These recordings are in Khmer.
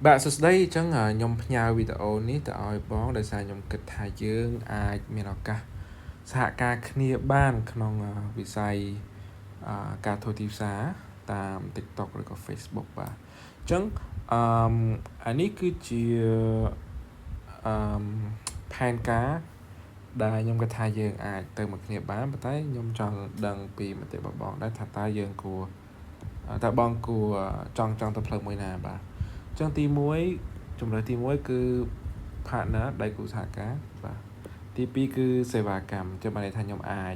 Bạn sắp đây chẳng nhóm nhau video ní tại oi bóng để xài nhóm kịch thải dương ai miền ọc cả xã ca khnia banក្នុងវិស័យការធ្វើទីផ្សារតាម TikTok ឬក៏ Facebook បាទអញ្ចឹងអានេះគឺជាផែនការដែលខ្ញុំគិតថាយើងអាចទៅមកគ្នាបានប៉ុន្តែខ្ញុំចង់ដឹងពីមតិរបស់បងដែរថាតើយើងគួរតើបងគួរចង់ទៅផ្លូវមួយណាបាទអញ្ចឹងទី1ជំរើសទី1គឺ partner ដៃគូសហការបាទទី2គឺសេវាកម្មចាំបានន័យថាខ្ញុំអាច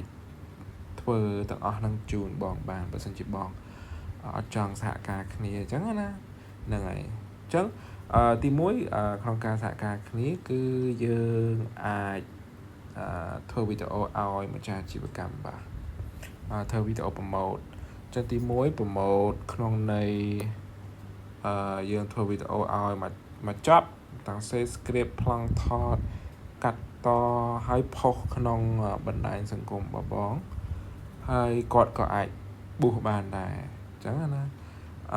ធ្វើទាំងអស់នឹងជូនបងបានបើសិនជាបងអត់ចង់សហការគ្នាអញ្ចឹងណាហ្នឹងហើយអញ្ចឹងទី1ក្នុងការសហការគ្នាគឺយើងអាចធ្វើវីដេអូឲ្យម្ចាស់អាជីវកម្មបាទធ្វើវីដេអូ promote ចុះទី1 promote ក្នុងន័យយើងធ្វើវីដេអូឲ្យមកចប់តាំង save script ប្លង់ថតកាត់តឲ្យផុសក្នុងបណ្ដាញសង្គមរបស់បងហើយគាត់ក៏អាច boost បានដែរអញ្ចឹងណាអ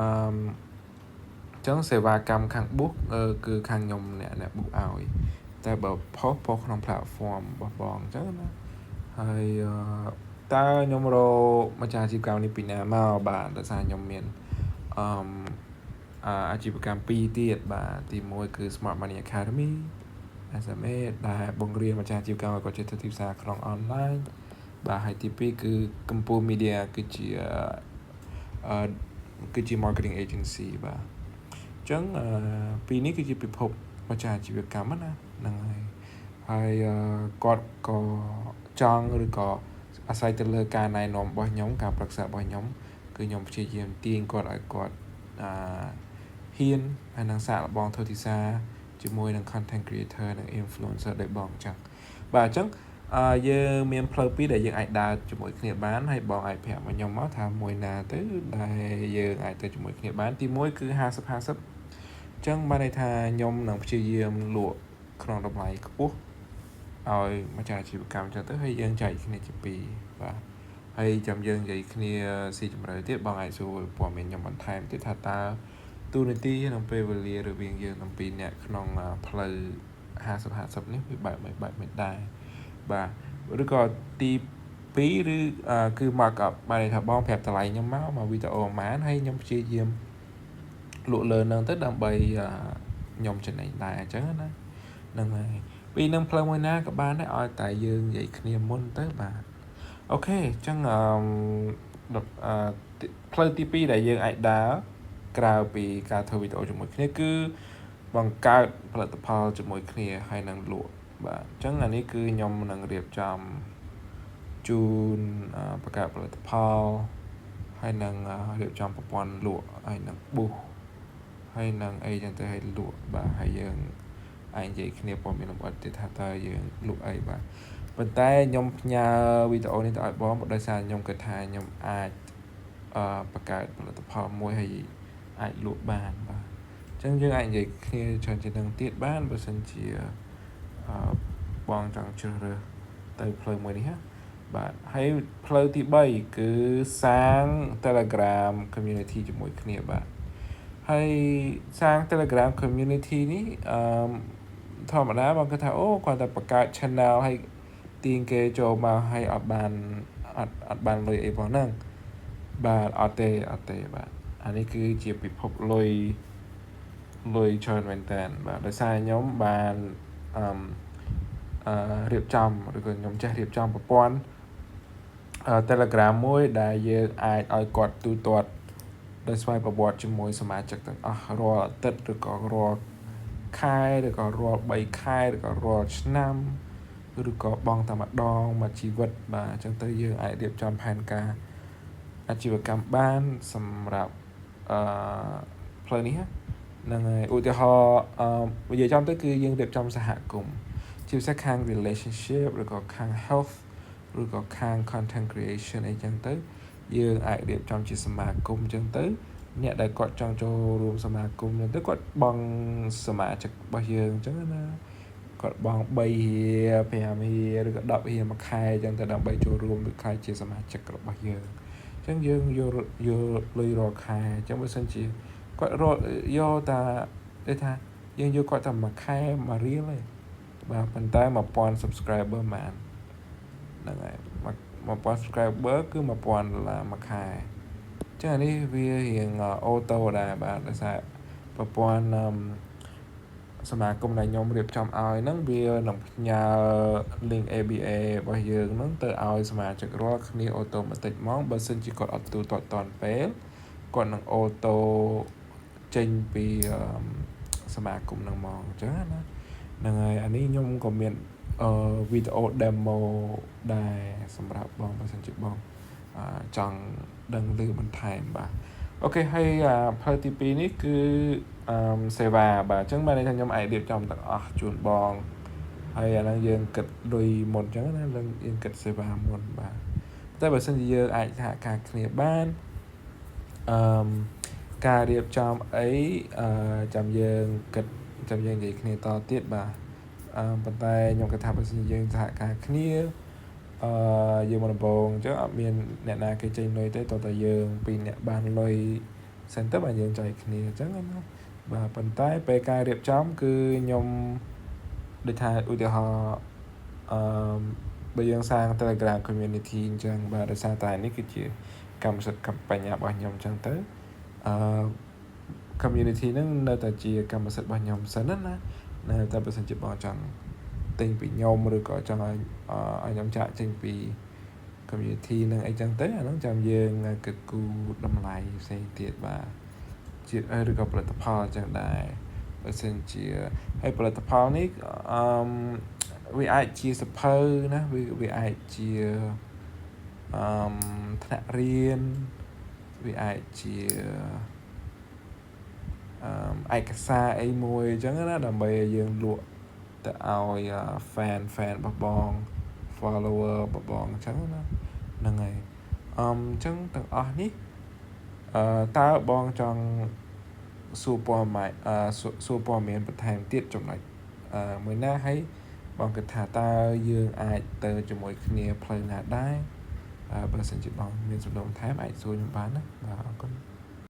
ញ្ចឹងសេវាកម្មខាង boost គឺខាងខ្ញុំអ្នក boost ឲ្យតែបើផុសក្នុង platform របស់បងអញ្ចឹងណាហើយតើខ្ញុំរកម្ចាស់អាជីវកម្មនេះពីណាមកបាទដោយសារខ្ញុំមានអាជីវកម្ម2ទៀតបាទទី1គឺ Smart Money Academy SMA ដែលបង្រៀនម្ចាស់អាជីវកម្មឲ្យគាត់ចេះធ្វើទីផ្សារក្នុង online បាទហើយទី2គឺកម្ពុជា Media គឺជា marketing agency បាទអញ្ចឹងពីនេះគឺជាពិភពម្ចាស់អាជីវកម្មណាហ្នឹងហើយគាត់ក៏ចង់ឬក៏អាស្រ័យទៅលើការណែនាំរបស់ខ្ញុំការប្រឹក្សារបស់ខ្ញុំគឺខ្ញុំព្យាយាមទាញគាត់ឲ្យគាត់ហ៊ានហើយនឹងសាកល្បងធ្វើទីផ្សារជាមួយនឹង content creator និង influencer ដូចបងអញ្ចឹងបាទអញ្ចឹងយើងមានផ្លូវពីរដែលយើងអាចដើរជាមួយគ្នាបានហើយបងអាចប្រាប់មកខ្ញុំមកថាមួយណាទៅដែលយើងអាចទៅជាមួយគ្នាបានទី1គឺ50-50អញ្ចឹងបានន័យថាខ្ញុំនឹងព្យាយាមលក់ក្នុងតម្លៃខ្ពស់ឲ្យម្ចាស់អាជីវកម្មអញ្ចឹងទៅហើយយើងចែកគ្នាជាពីរបាទហើយចាំយើងនិយាយគ្នាស៊ីជម្រៅទៀតបងអាចសួរព័ត៌មានខ្ញុំបន្ថែមទៀតថាតើទូនាទីនិងពេលវេលារវាងយើងទាំងពីរនាក់ក្នុងផ្លូវ50-50នេះវាបែបមិនដែរបាទឬក៏ទី2ឬគឺ mark up បានន័យថាបងប្រាប់តម្លៃខ្ញុំមកវីដេអូប្រហែលហើយខ្ញុំព្យាយាមលក់លើនឹងទៅដើម្បីខ្ញុំចំណេញដែរអញ្ចឹងណាហ្នឹងហើយពីនឹងផ្លូវមួយណាក៏បានដែរឲ្យតែយើងនិយាយគ្នាមុនទៅបាទអូខេអញ្ចឹងផ្លូវទី2ដែលយើងអាចដើរក្រៅពីការធ្វើវីដេអូជាមួយគ្នាគឺបង្កើតផលិតផលជាមួយគ្នាហើយនឹងលក់បាទអញ្ចឹងអានេះគឺខ្ញុំនឹងរៀបចំជូនបង្កើតផលិតផលហើយនឹងរៀបចំប្រព័ន្ធលក់ហើយនឹង boost ហើយនឹងអីចឹងទៅឲ្យលក់បាទហើយយើងអាចនិយាយគ្នាព័ត៌មានលម្អិតទៀតថាតើយើងលក់អីបាទប៉ុន្តែខ្ញុំផ្ញើវីដេអូនេះទៅឲ្យបងដោយសារខ្ញុំគិតថាខ្ញុំអាចបង្កើតផលិតផលមួយហើយអាចលក់បានបាទអញ្ចឹងយើងអាចនិយាយគ្នាច្រើនជាងនឹងទៀតបានបើសិនជាបងចង់ជ្រើសរើសទៅផ្លូវមួយនេះណាបាទហើយផ្លូវទី3គឺសាង Telegram community ជាមួយគ្នាបាទហើយសាង Telegram community នេះធម្មតាបងគិតថាអូគាត់តែបង្កើត channel ឲ្យទាញគេចូលមកឲ្យអត់បានលុយអីផងហ្នឹងបាទអត់ទេបាទអានេះគឺជាពិភពលុយច្រើនមែនតើបាទដោយសារខ្ញុំបានរៀបចំឬក៏ខ្ញុំចេះរៀបចំប្រព័ន្ធ Telegram មួយដែលយើងអាចឲ្យគាត់ទូទាត់ដោយស្វ័យប្រវត្តិជាមួយសមាជិកទាំងអស់រាល់អាទិត្យឬក៏រាល់ខែឬក៏រាល់3ខែឬក៏រាល់ឆ្នាំឬក៏បង់តែម្ដងមួយជីវិតបាទអញ្ចឹងទៅយើងអាចរៀបចំផែនការអាជីវកម្មបានសម្រាប់ផ្លូវនេះហ្នឹងហើយឧទាហរណ៍និយាយចំទៅគឺយើងរៀបចំសហគមន៍ជាពិសេសខាង relationship ឬក៏ខាង health ឬក៏ខាង content creation អីចឹងទៅយើងអាចរៀបចំជាសមាគមអញ្ចឹងទៅអ្នកដែលគាត់ចង់ចូលរួមសមាគមហ្នឹងទៅគាត់បង់សមាជិករបស់យើងអញ្ចឹងណាគាត់បង់3រៀល5រៀលឬក៏10រៀលមួយខែអញ្ចឹងទៅដើម្បីចូលរួមឬខ្លាចជាសមាជិករបស់យើងអញ្ចឹងយើងយកលុយរាល់ខែអញ្ចឹងបើសិនជាគាត់យកតា đây tha dương vô coi tầm mà khai mà riêngเลยvà phần tay mà pon subscriber mà là ngày mà pon subscriber cứ mà pon là mà khai chứ là đi vì hiện ô tô đà bà là sao và pon សមាគមដែលខ្ញុំរៀបចំឲ្យហ្នឹងវានឹងផ្ញើ link ABA របស់យើងហ្នឹងទៅឲ្យសមាជិករាល់គ្នាអូតូម៉ាទិកហ្មងបើសិនជាគាត់អត់ទូទាន់ពេលគាត់នឹងអូតូចេញពីសមាគមហ្នឹងហ្មងអញ្ចឹងណាហ្នឹងហើយអានេះខ្ញុំក៏មានវីដេអូ demo ដែរសម្រាប់បងបើសិនជាបងចង់ដឹងឮបន្ថែមបាទអូខេហើយផ្លូវទី2នេះគឺសេវាបាទអញ្ចឹងបានន័យថាខ្ញុំអាចរៀបចំទាំងអស់ជូនបងហើយអាហ្នឹងយើងគិតលុយមុនអញ្ចឹងណាយើងគិតសេវាមុនបាទតែបើសិនជាយើងអាចសហការគ្នាបានការរៀបចំអីចាំយើងគិតចាំយើងនិយាយគ្នាតទៀតបាទប៉ុន្តែខ្ញុំគិតថាបើសិនជាយើងសហការគ្នាយើងមកដំបូងអញ្ចឹងអត់មានអ្នកណាគេចេញលុយទេតោះតែយើងពីរអ្នកបានលុយសិនទៅបាទយើងចែកគ្នាអញ្ចឹងណាបាទប៉ុន្តែពេលការរៀបចំគឺខ្ញុំដូចថាឧទាហរណ៍បើយើងសាង Telegram community អញ្ចឹងបាទដោយសារតែនេះគឺជាកម្មសិទ្ធិបញ្ញារបស់ខ្ញុំអញ្ចឹងទៅcommunity ហ្នឹងនៅតែជាកម្មសិទ្ធិរបស់ខ្ញុំសិនណាតែបើសិនជាបងចង់ទិញពីខ្ញុំឬក៏ចង់ឲ្យខ្ញុំចាក់ចេញពី community ហ្នឹងអីចឹងទៅអាហ្នឹងចាំយើងគិតគូរតម្លៃផ្សេងទៀតបាទជាឬក៏ផលិតផលអញ្ចឹងដែរបើសិនជាហើយផលិតផលនេះវាអាចជាសភៅណាវាអាចជាថ្នាក់រៀនវាអាចជាឯកសារអីមួយអញ្ចឹងណាដើម្បីឲ្យយើងលក់ទៅឲ្យ fan របស់បង follower របស់បងអញ្ចឹងណាហ្នឹងហើយអញ្ចឹងទាំងអស់នេះតើបងចង់សួរព័ត៌មានបន្ថែមទៀតចំណុចមួយណាហើយបងគិតថាតើយើងអាចទៅជាមួយគ្នាផ្លូវណាដែរបើសិនជាបងមានសំណួរបន្ថែមអាចសួរខ្ញុំបានណាបាទអរគុណ